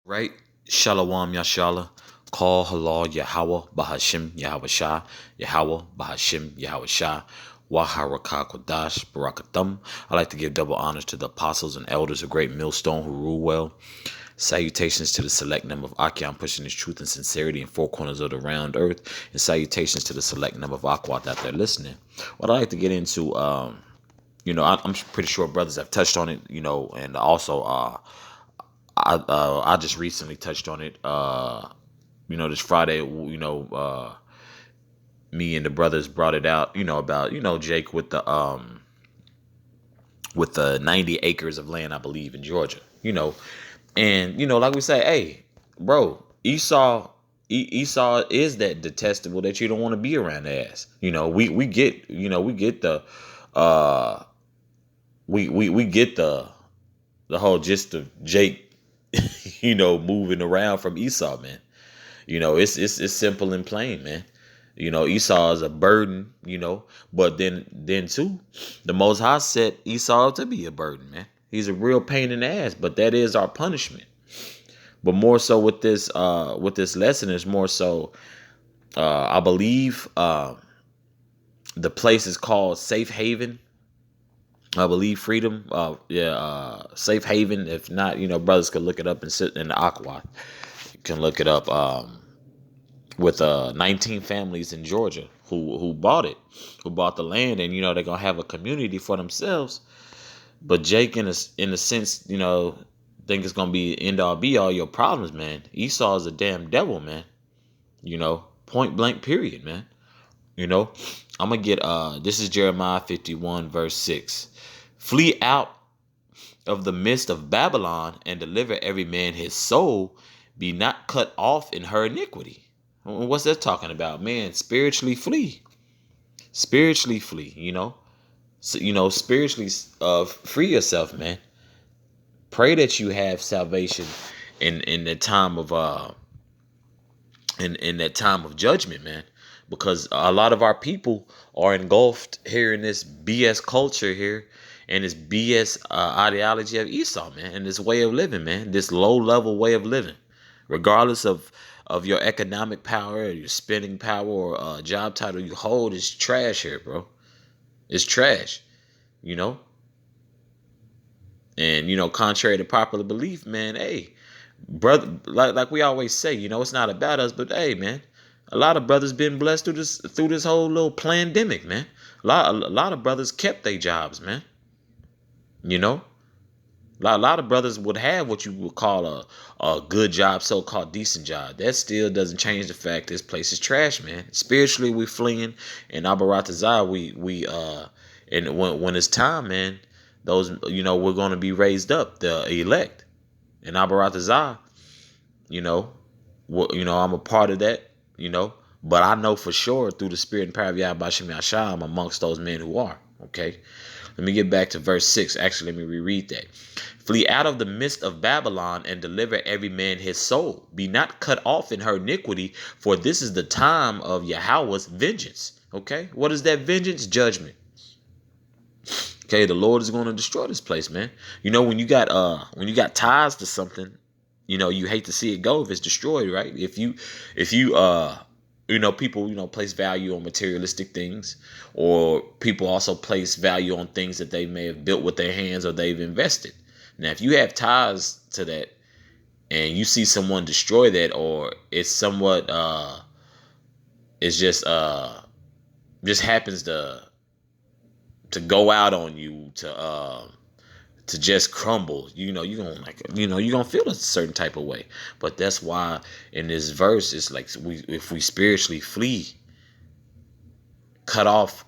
Right? Shalom Yashala. Call Halal Yahweh Bahashim Yahweh Shah. Yahweh Bahashim Yahweh Shah. Waharaka Kodash Barakathum. I like to give double honors to the apostles and elders of Great Millstone who rule well. Salutations to the select number of Akyam pushing his truth and sincerity in four corners of the round earth. And salutations to the select number of Akwat out there listening. What I like to get into, I'm pretty sure brothers have touched on it, and also I just recently touched on it. This Friday, me and the brothers brought it out. About Jake with the 90 acres of land, I believe, in Georgia. And like we say, hey, bro, Esau is that detestable that you don't want to be around the ass. We get the we get the whole gist of Jake moving around from Esau, man. It's simple and plain, man. Esau is a burden, but then too, the Most High set Esau up to be a burden, man. He's a real pain in the ass, but that is our punishment. But more so with this lesson is more so, I believe the place is called Safe Haven. I believe Freedom. Safe Haven. If not, brothers could look it up and sit in the Aqua. You can look it up. With 19 families in Georgia who bought it, who bought the land, and they're gonna have a community for themselves. But Jake, in a sense, think it's gonna be end all be all your problems, man. Esau is a damn devil, man. Point blank, period, man. I'm gonna get this is Jeremiah 51 verse 6. Flee out of the midst of Babylon and deliver every man his soul. Be not cut off in her iniquity. What's that talking about, man? Spiritually flee. Spiritually flee. Spiritually free yourself, man. Pray that you have salvation in that time of in that time of judgment, man. Because a lot of our people are engulfed here in this BS culture here, and this BS ideology of Esau, man, and this way of living, man, this low level way of living, regardless of your economic power or your spending power or job title you hold, is trash here, bro. It's trash, And contrary to popular belief, man, hey, brother, like we always say, it's not about us, but hey, man, a lot of brothers been blessed through this whole little pandemic, man. A lot of brothers kept their jobs, man. A lot of brothers would have what you would call a good job, so-called decent job. That still doesn't change the fact this place is trash, man. Spiritually, we're fleeing, and Abaratazah, and when it's time, man, those, we're going to be raised up, the elect, and Abaratazah, I'm a part of that, but I know for sure through the spirit and power of Yahweh Bashim Yashah, I'm amongst those men who are, okay? Let me get back to verse 6. Actually, let me reread that. Flee out of the midst of Babylon and deliver every man his soul. Be not cut off in her iniquity, for this is the time of Yahweh's vengeance. Okay? What is that vengeance? Judgment. Okay, the Lord is going to destroy this place, man. When you got ties to something, you hate to see it go if it's destroyed, right? If you people, place value on materialistic things, or people also place value on things that they may have built with their hands or they've invested. Now, if you have ties to that and you see someone destroy that, or it's somewhat, it's just happens to go out on you, to just crumble, you're gonna feel a certain type of way. But that's why in this verse it's like, if we spiritually flee, cut off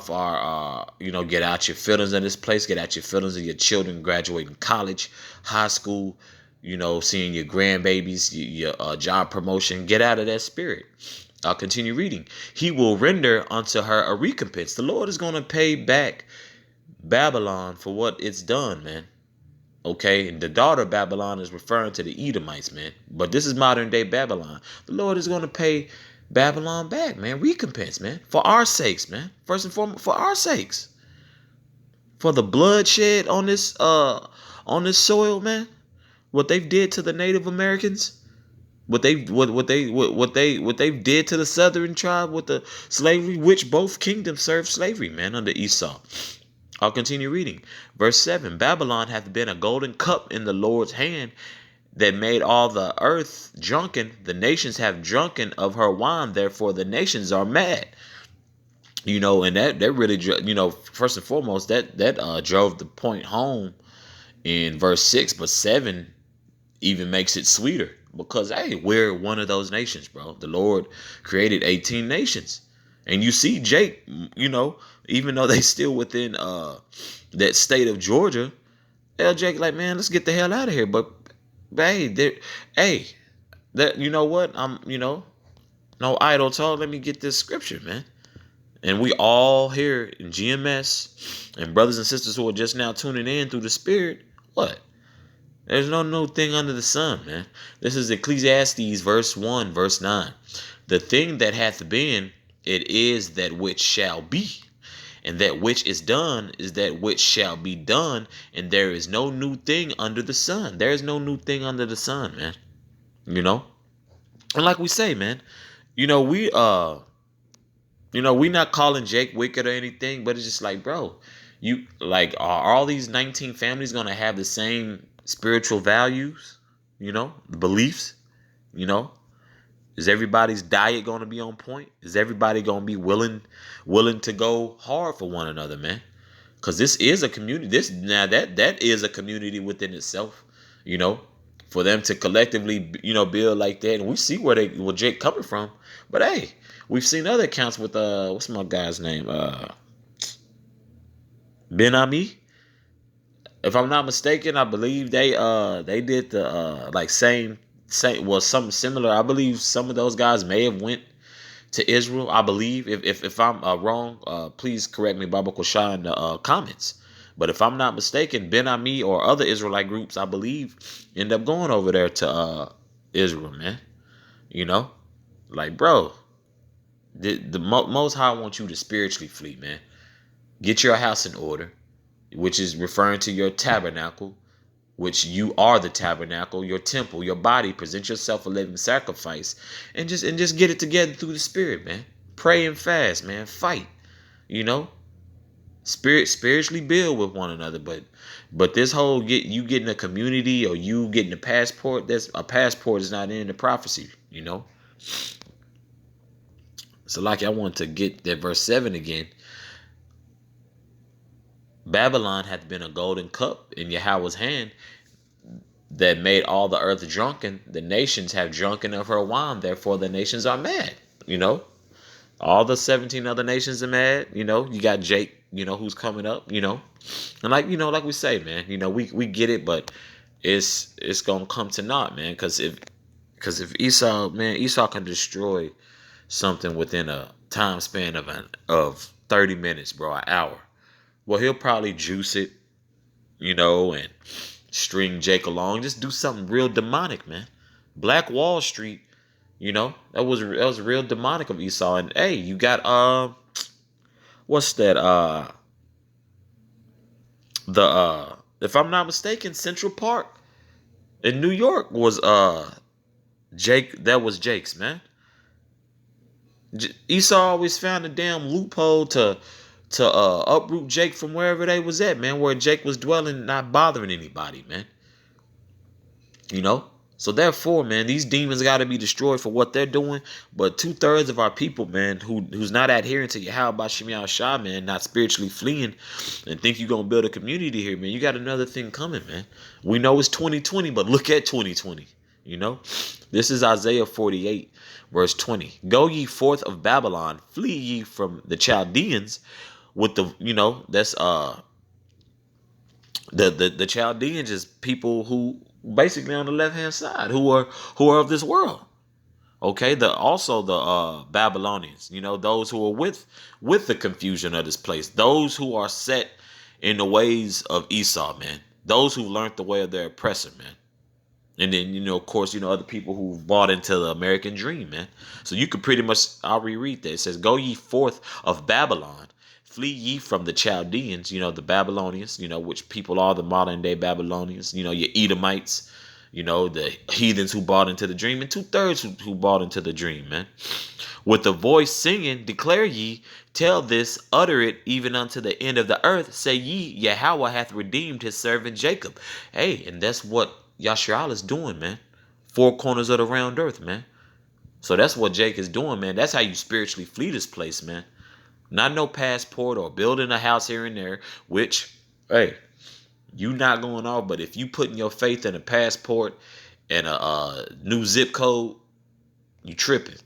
our get out your feelings in this place, get out your feelings of your children graduating college, high school, seeing your grandbabies, your job promotion. Get out of that spirit. I'll continue reading. He will render unto her a recompense. The Lord is going to pay back Babylon for what it's done, man. Okay, and the daughter of Babylon is referring to the Edomites, man. But this is modern day Babylon. The Lord is going to pay Babylon back, man. Recompense, man. For our sakes, man. First and foremost, for our sakes. For the bloodshed on this soil, man. What they've did to the Native Americans? What they did to the southern tribe with the slavery, which both kingdoms served slavery, man, under Esau. I'll continue reading. Verse 7. Babylon hath been a golden cup in the Lord's hand, that made all the earth drunken. The nations have drunken of her wine, therefore the nations are mad. And that really, first and foremost, that drove the point home in verse 6, but 7 even makes it sweeter, because hey, we're one of those nations, bro. The Lord created 18 nations. And you see Jake, even though they still within that state of Georgia, Jake like, man, let's get the hell out of here. But hey, that, you know what? No idle talk. Let me get this scripture, man. And we all here in GMS and brothers and sisters who are just now tuning in through the Spirit, what? There's no new thing under the sun, man. This is Ecclesiastes verse 1, verse 9. The thing that hath been, it is that which shall be. And that which is done is that which shall be done. And there is no new thing under the sun. There is no new thing under the sun, man. And like we say, man, we not calling Jake wicked or anything, but it's just like, bro, you like, are all these 19 families gonna have the same spiritual values, the beliefs, is everybody's diet going to be on point? Is everybody going to be willing to go hard for one another, man? Because this is a community. That is a community within itself, for them to collectively, build like that. And we see where Jake coming from. But hey, we've seen other accounts with what's my guy's name? Ben Ami. If I'm not mistaken, I believe they did the like same something similar. I believe some of those guys may have went to Israel. I believe, if I'm wrong, please correct me, Baba Koshai, in the comments. But if I'm not mistaken, Ben Ami or other Israelite groups, I believe, end up going over there to Israel, man. Like, bro, the Most High wants you to spiritually flee, man. Get your house in order, which is referring to your tabernacle, which you are the tabernacle, your temple, your body. Present yourself a living sacrifice, and just get it together through the Spirit, man. Pray and fast, man. Fight, spiritually build with one another. But this whole you getting a community or you getting a passport, a passport is not in the prophecy, So like I want to get that verse 7 again. Babylon hath been a golden cup in Yahweh's hand, that made all the earth drunken. The nations have drunken of her wine, therefore the nations are mad. All the 17 other nations are mad. You got Jake, who's coming up, and like we say, man, we get it, but it's gonna come to naught, man, because if Esau can destroy something within a time span of 30 minutes, bro, an hour. Well, he'll probably juice it, and string Jake along. Just do something real demonic, man. Black Wall Street, that was real demonic of Esau. And hey, you got what's that? If I'm not mistaken, Central Park in New York was Jake. That was Jake's, man. Esau always found a damn loophole to uproot Jake from wherever they was at, man, where Jake was dwelling, not bothering anybody, man. So therefore, man, these demons got to be destroyed for what they're doing. But 2/3 of our people, man, who's not adhering to Yahweh Bashim Shah, man, not spiritually fleeing, and think you're gonna build a community here, man. You got another thing coming, man. We know it's 2020, but look at 2020. This is Isaiah 48, verse 20. Go ye forth of Babylon, flee ye from the Chaldeans. With that's the Chaldeans is people who basically on the left hand side who are of this world. Okay, also the Babylonians, those who are with the confusion of this place, those who are set in the ways of Esau, man, those who learned the way of their oppressor, man. And then, of course, other people who've bought into the American dream, man. So you could pretty much, I'll reread that. It says, go ye forth of Babylon, flee ye from the Chaldeans, the Babylonians, which people are the modern day Babylonians, your Edomites, The heathens who bought into the dream, and 2/3 who bought into the dream, man. With the voice singing, declare ye, tell this, utter it even unto the end of the earth. Say ye, Yahweh hath redeemed his servant Jacob. Hey, and that's what Yashral is doing, man. Four corners of the round earth, man. So that's what Jake is doing, man. That's how you spiritually flee this place, man. Not no passport or building a house here and there, which, hey, you not going off. But if you putting your faith in a passport and a new zip code, you tripping.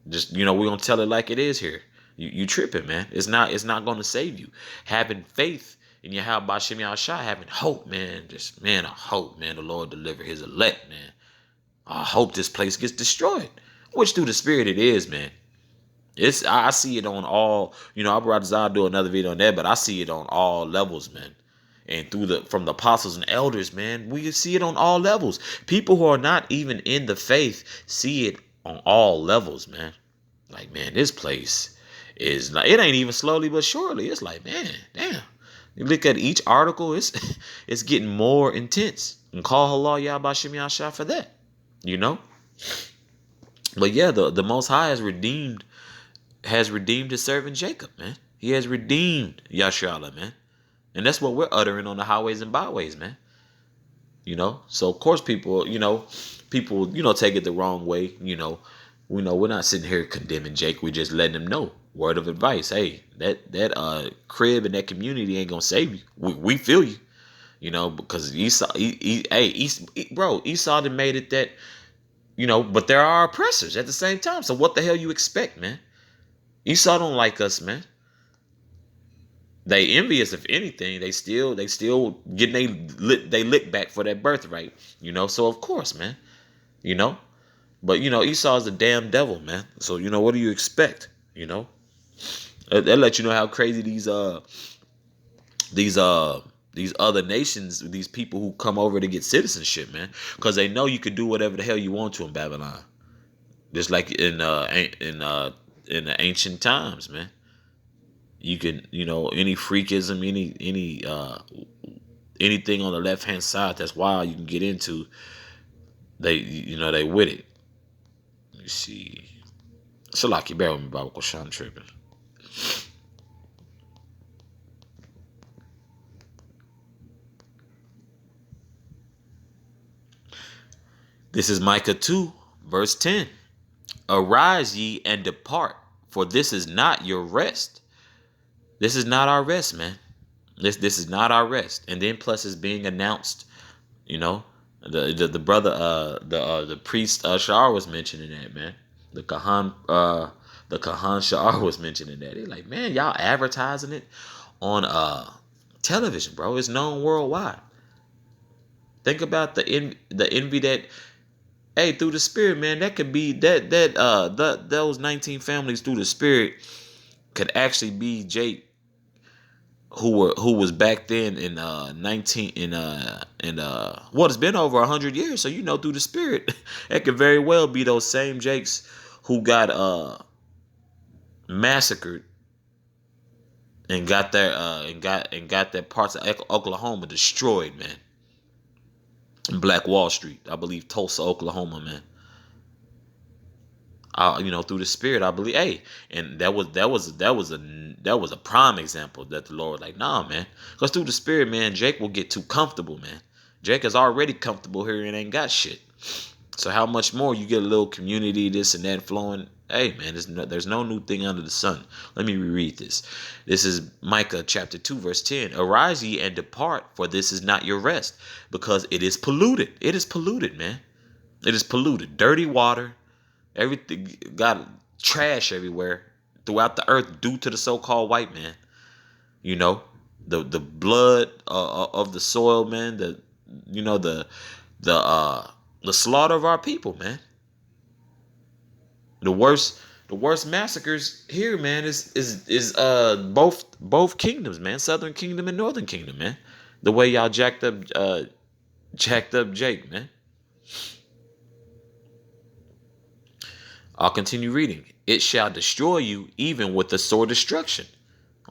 Just, we're going to tell it like it is here. You tripping, man. It's not going to save you. Having faith in Yahweh Bashem Yahshua, having hope, man. Just, man, I hope, man, the Lord deliver his elect, man. I hope this place gets destroyed. Which through the spirit it is, man. I see it on all, I brought I'll do another video on that, but I see it on all levels, man. And from the apostles and elders, man, we see it on all levels. People who are not even in the faith see it on all levels, man. Like, man, this place is like, it ain't even slowly but surely. It's like, man, damn. You look at each article, it's getting more intense. And call Allah Yahbashim Yahshua for that. But yeah, the Most High has redeemed his servant Jacob, man. He has redeemed Yashala, man. And that's what we're uttering on the highways and byways, man. So of course people take it the wrong way. We're not sitting here condemning Jake. We just letting him know. Word of advice. Hey, that crib and that community ain't gonna save you. We feel you. Because Esau, Esau done made it that, but there are oppressors at the same time. So what the hell you expect, man? Esau don't like us, man. They envy us, if anything. They still getting they lick back for that birthright, So of course, man, But Esau's the damn devil, man. So what do you expect? That let you know how crazy these other nations, these people who come over to get citizenship, man, because they know you could do whatever the hell you want to in Babylon, just like in the ancient times, man. You can, any freakism, anything on the left hand side that's wild, you can get into. They with it. Let me see. Salaki, bear with me, Baba Koshan tripping. This is Micah 2, verse 10. Arise ye and depart, for this is not your rest. This is not our rest, man. This is not our rest. And then plus it's being announced, the brother, the priest Shar was mentioning that, man. The Kahan Shar was mentioning that. They're like, man, y'all advertising it on television, bro. It's known worldwide. Think about the envy that, hey, through the spirit, man, that could be those 19 families through the spirit could actually be Jake, who was back then in it's been over 100 years. So through the spirit, it could very well be those same Jakes who got massacred and got their their parts of Oklahoma destroyed, man. Black Wall Street, I believe Tulsa, Oklahoma, man. Through the spirit, I believe. Hey, and that was a prime example that the Lord, like, nah, man, because through the spirit, man, Jake will get too comfortable, man. Jake is already comfortable here and ain't got shit. So how much more you get a little community, this and that flowing? Hey, man, there's no new thing under the sun. Let me reread this. This is Micah chapter 2, verse 10. Arise ye and depart, for this is not your rest, because it is polluted. It is polluted, man. It is polluted. Dirty water. Everything got trash everywhere throughout the earth due to the so-called white man. The blood of the soil, man. The slaughter of our people, man. The worst massacres here, man, is both kingdoms, man. Southern Kingdom and Northern Kingdom, man. The way y'all jacked up Jake, man. I'll continue reading. It shall destroy you even with the sword destruction.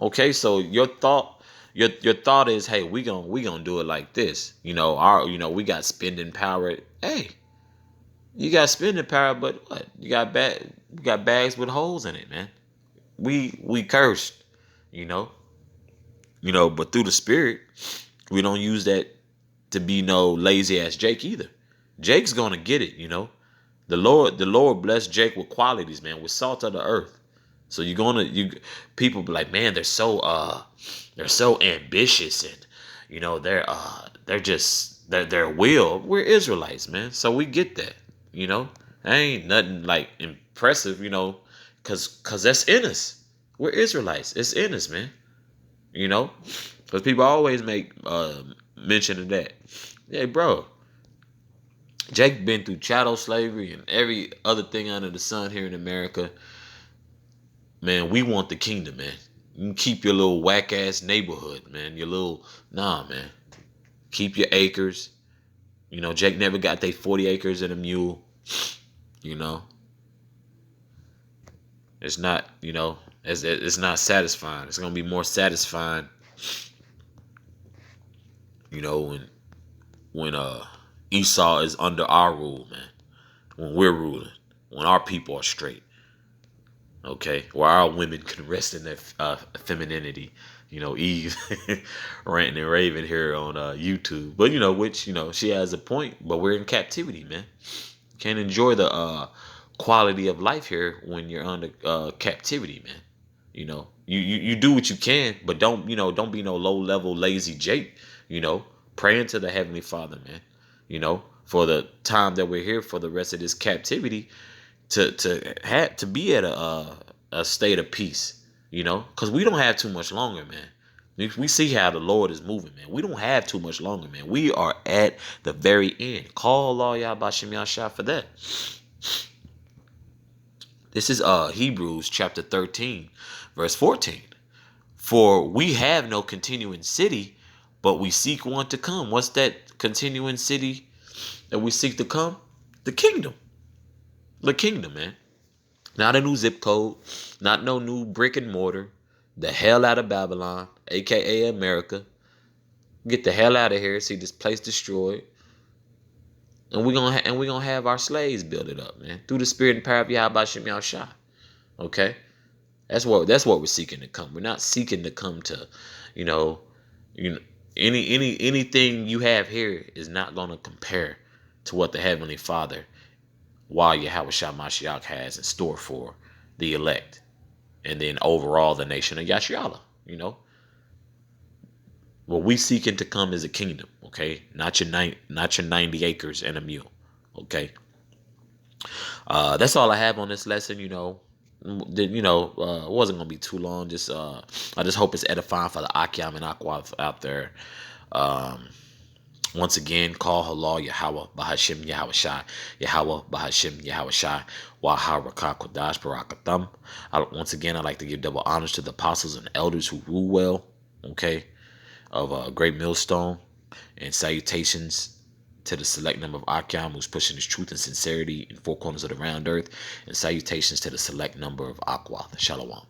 Okay, so your thought, your thought is, hey, we gonna do it like this. We got spending power. Hey, you got spending power, but what? You got bags with holes in it, man. We cursed, you know. But through the spirit, we don't use that to be no lazy ass Jake either. Jake's gonna get it. The Lord blessed Jake with qualities, man, with salt of the earth. So you people be like, man, they're so ambitious, and they're just their will. We're Israelites, man, so we get that. You know, ain't nothing like impressive, cause that's in us. We're Israelites. It's in us, man. Because people always make mention of that. Yeah, bro. Jake been through chattel slavery and every other thing under the sun here in America. Man, we want the kingdom, man. You can keep your little whack ass neighborhood, man. Nah, man. Keep your acres. Jake never got they 40 acres and a mule. You know, it's not. It's not satisfying. It's gonna be more satisfying. When Esau is under our rule, man. When we're ruling, when our people are straight. Okay, where our women can rest in their femininity. Eve ranting and raving here on YouTube, but which she has a point. But we're in captivity, man. Can't enjoy the quality of life here when you're under captivity, man. You do what you can, but don't be no low level lazy Jake. Praying to the Heavenly Father, man. For the time that we're here for the rest of this captivity, to be at a state of peace, because we don't have too much longer, man. We see how the Lord is moving, man. We don't have too much longer, man. We are at the very end. Call Allah Yahbashim Yahshah for that. This is Hebrews chapter 13, verse 14. For we have no continuing city, but we seek one to come. What's that continuing city that we seek to come? The kingdom. The kingdom, man. Not a new zip code, not no new brick and mortar. The hell out of Babylon, aka America. Get the hell out of here. See this place destroyed, and we're gonna have our slaves build it up, man, through the spirit and power of Yahweh Shem Yahshua. Okay, that's what we're seeking to come. We're not seeking to come to, you know, anything you have here is not gonna compare to what the Heavenly Father, while Yahweh Shah Mashiach, has in store for the elect, and then overall the nation of Yashiala. What we seeking to come is a kingdom, okay? Not your 90 acres and a mule, okay? That's all I have on this lesson. It wasn't gonna be too long. I just hope it's edifying for the Akyam and Aqua out there. Once again, call halal Yahweh Bahashim Yahweh Shai, Yahweh Bahashim Yahweh Shai, Waharaka Kodash Barakatham. Once again, I'd like to give double honors to the apostles and elders who rule well, okay, of a great millstone, and salutations to the select number of Akyam who's pushing his truth and sincerity in four corners of the round earth, and salutations to the select number of Aqua. Shalom.